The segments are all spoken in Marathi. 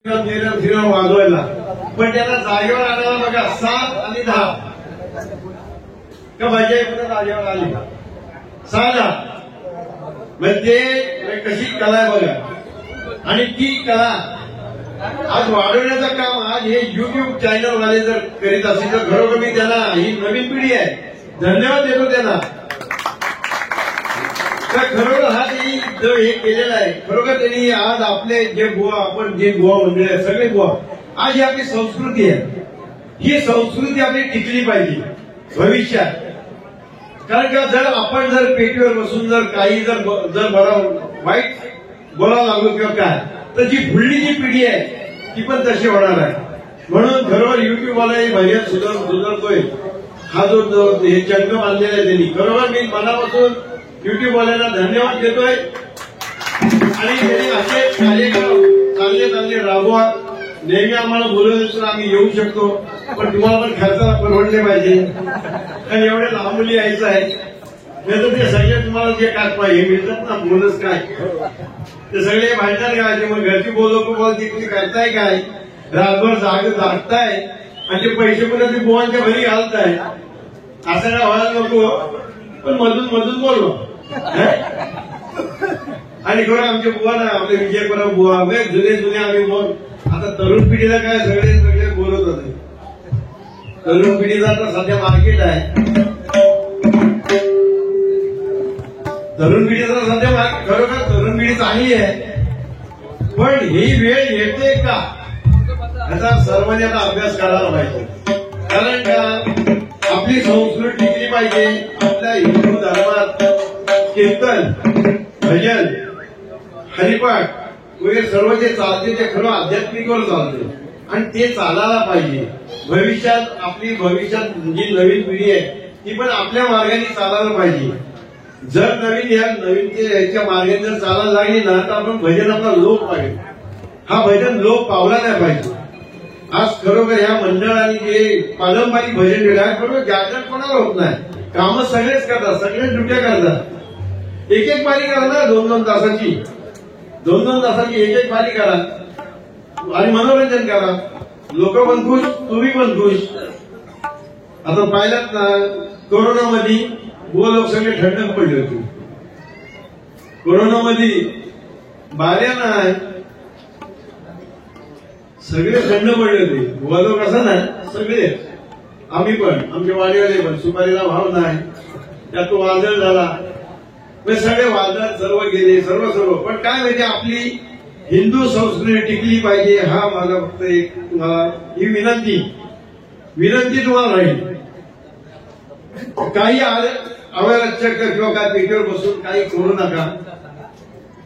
फिरवून वाजवायला, पण त्यांना जागेवर आणायला बघा 7 आणि 10 का भजी पुन्हा जागेवर आली 6 म्हणजे कशी कला आहे बघा. आणि ती कला आज वाढवण्याचं काम आज हे युट्यूब चॅनल वाले जर करीत असेल तर खरोखर मी त्यांना, ही नवीन पिढी आहे, धन्यवाद देतो त्यांना. तर खरोखर हा त्यांनी जो हे केलेला आहे, खरोखर त्यांनी आज आपले जे बुवा, आपण जे बुवा मंडळी आहे सगळे बुवा, आज ही आपली संस्कृती आहे, ही संस्कृती आपली टिकली पाहिजे भविष्यात. कारण का जर पेटीवर बसून काही जर बरा वाईट बोलायला लागलो किंवा काय, तर जी पुढली जी पिढी आहे ती पण तशी होणार आहे. म्हणून खरोखर युट्यूबवाला भजन सुधारतोय, हा जो हे चंक बांधलेला आहे त्यांनी, खरोखर मी मनापासून युट्यूबवाल्यांना धन्यवाद देतोय. आणि त्यांनी असे कार्यक्रम चांगले चांगले राबवा. नेहमी आम्हाला बोलवलं तर आम्ही येऊ शकतो, पण तुम्हाला पण खर्चाला परवडले पाहिजे, कारण एवढ्या लांबली यायचं आहे. नाही तर ते सगळे तुम्हाला जे काय पाहिजे मिळतात ना बोनस काय, ते सगळे भांडणार काय, मग घरची बोलती तुम्ही करताय काय, रातभर जागताय आणि ते पैसे पुन्हा ते बुवांच्या घरी घालताय, असं काय व्हायला नको. पण मधून बोललो. आणि खरं आमचे बुवा ना, आपले विजयपराव बुवा, जुने आम्ही बोल. आता तरुण पिढीला काय सगळे बोलत होते. तरुण पिढीचा तर सध्या मार्केट आहे, तरुण पिढीचा सध्या मार्केट, खरोखर तरुण पिढी चांगली आहे, पण ही वेळ येते का याचा सर्वांनी आता अभ्यास करायला पाहिजे. कारण का आपली संस्कृती टिकली पाहिजे. आपल्या हिंदू धर्मात कीर्तन, भजन, हरिपाठ वगैरे सर्व जे चालते ते खरं आध्यात्मिकवर चालते आणि ते चालायला पाहिजे. भविष्यात जी नवीन पिढी आहे ती पण आपल्या मार्गाने चालायला पाहिजे. जर नवीनच्या मार्गाने जर चालायला लागली ना तर आपण भजन आपला लोप पाहिजे. हा भजन लोप पावला नाही पाहिजे. आज खरोखर ह्या मंडळाने जे पारंपरिक भजन केलं आहे, बरोबर जागरण कोणाला होत नाही. कामं सगळेच करतात, सगळेच ड्युट्या करतात. एक पारी करा ना, 2-2 तासाची, 2-2 तासाची एक पारी करा आणि मनोरंजन करा. लोक पण खुश, तुम्ही पण खुश. आता पाहिलात ना, कोरोनामध्ये बुवा लोक सगळे थंडक पडले होते. कोरोनामध्ये बाऱ्या नाही, सगळे थंड पडले होते. बुवा लोक असं नाही, सगळे आम्ही पण, आमचे वाडीवाले पण, सुपारीला भाव नाही, त्यात तो वादळ झाला, सगळे वादळ सर्व गेले, सर्व. पण काय म्हणजे आपली हिंदू संस्कृती टिकली पाहिजे. हा माझा फक्त एक तुम्हाला ही विनंती तुम्हाला राहील. काही अवरचक किंवा काय पेटीवर बसून काही करू नका.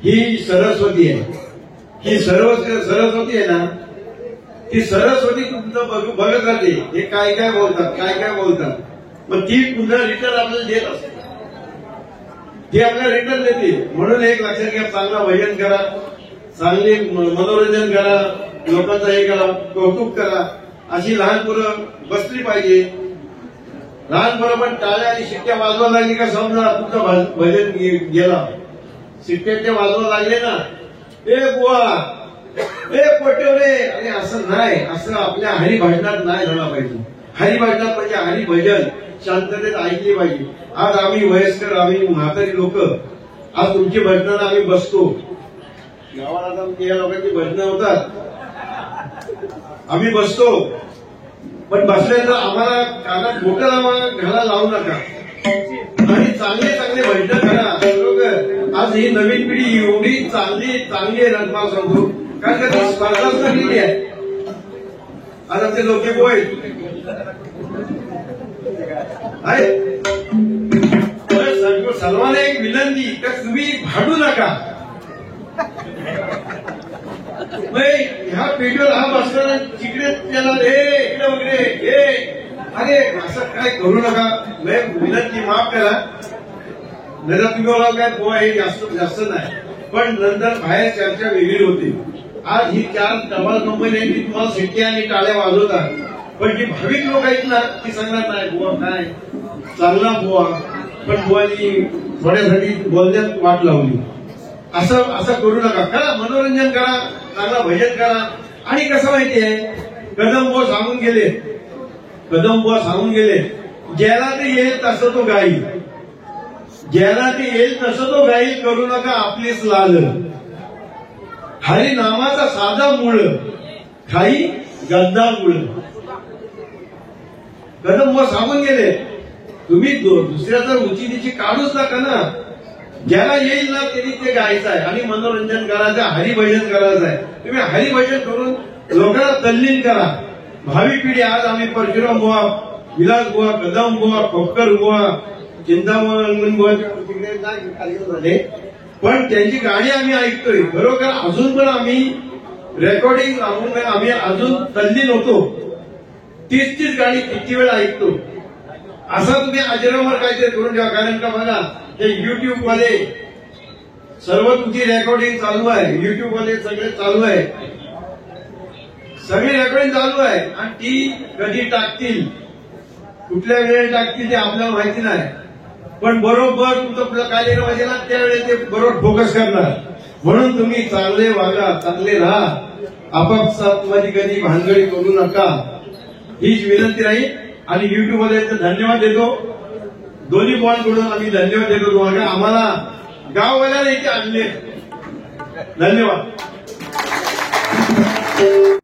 ही सरस्वती आहे, ही सरस्वती आहे ना, ती सरस्वती तुमचं बघत राहते. हे काय बोलतात, मग ती पुन्हा रिटर्न आपल्याला देत असते, ती आपल्याला रिटर्न देते. म्हणून एक लक्षात घ्या, चांगला भजन करा, चांगले मनोरंजन करा, लोकांचं हे करा, कौतुक करा. अशी लहान पोरं बसली पाहिजे. लहान पोरं पण टाळ्या आणि शिट्ट्या वाजवायला लागली का समजा तुमचं भजन गेला. शिट्ट्या वाजवायला लागले ना, ए बुवा, ए पोटेवरे, आणि असं नाही, असं आपल्या हरिभजनात नाही झाला पाहिजे. हरिभजनात म्हणजे हरिभजन शांततेत ऐकली पाहिजे. आज आम्ही वयस्कर, आम्ही म्हातारी लोक, आज तुमची भजनाला आम्ही बसतो. गावाला आता या लोकांची भजनं होतात, आम्ही बसतो, पण बसल्यानंतर आम्हाला कानात मोठं घाला लावू नका आणि चांगले भजनं करा. बरोबर, आज ही नवीन पिढी एवढी चांगली आहे ना, तुम्हाला सांगतो, कारण का ती स्पर्धाच केली आहे. आज आमचे लोक सर्वांना एक विनंती, तर तुम्ही भांडू नका. ह्या पेटीवर हा बसताना तिकडे त्याला इकडे वगैरे अरे असं काय करू नका. विनंती माफ करा. नंतर तुम्ही बोला काय बुवा हे जास्त नाही, पण नंतर बाहेर चर्चा वेगळी होती. आज ही 4 डबल कंपनी आहे, ती तुम्हाला शिट्ट्या आणि टाळ्या वाजवतात, पण जी भाविक लोक आहेत ना ती सांगणार नाही बुवा काय चांगला बुवा, पण बुवानी थोड्यासाठी बोलण्यात वाट लावली. असं करू नका. करा, मनोरंजन करा, चांगला भजन करा, आणि कसं माहितीये, कदमबुवा सांगून गेले, कदमबुवा सांगून गेले, ज्याला ते येईल तसं तो गाईल, ज्याला ते येईल तसं तो गाईल, करू नका आपलीच लाल. हरी नामाचा साधा मूळ, खाई गंधा मूळ. कदमबुवा सांगून गेले, तुम्ही दुसऱ्याचा उचितीची काढूच नका ना. ज्याला येईल ना त्यांनी ते गायचं आहे आणि मनोरंजन करायचं, हरिभजन करायचं आहे. तुम्ही हरिभजन करून लोकांना तल्लीन करा. भावी पिढी, आज आम्ही परशुराम बुवा, विलास बुवा, कदम बुवा, खोपकर बुवा, चिंतामण बुवा तिकडे झाले, पण त्यांची गाणी आम्ही ऐकतोय. बरोबर, अजून पण आम्ही रेकॉर्डिंग आम्ही अजून तल्लीन होतो. 30 गाणी किती वेळा ऐकतो. असा तुम्ही अजरामर काहीतरी करून ठेवा. कारण का बघा, हे युट्यूब मध्ये सर्व तुमची रेकॉर्डिंग चालू आहे, युट्यूब मध्ये सगळे चालू आहे, सगळी रेकॉर्डिंग चालू आहे. आणि ती कधी टाकतील, कुठल्या वेळेला टाकतील ते आपल्याला माहिती नाही. पण बरोबर तुमचं कार्यक्रम असेल ना त्यावेळेस ते बरोबर फोकस करणार. म्हणून तुम्ही चांगले वागा, चांगले राहा, आपापसात मध्ये कधी भानगडी करू नका, हीच विनंती राहील. आणि युट्यूब मध्ये धन्यवाद देतो, दोन्ही बॉलकडून आम्ही धन्यवाद देतो तुम्हाला. आम्हाला गाववाल्याला इथे आणले, धन्यवाद.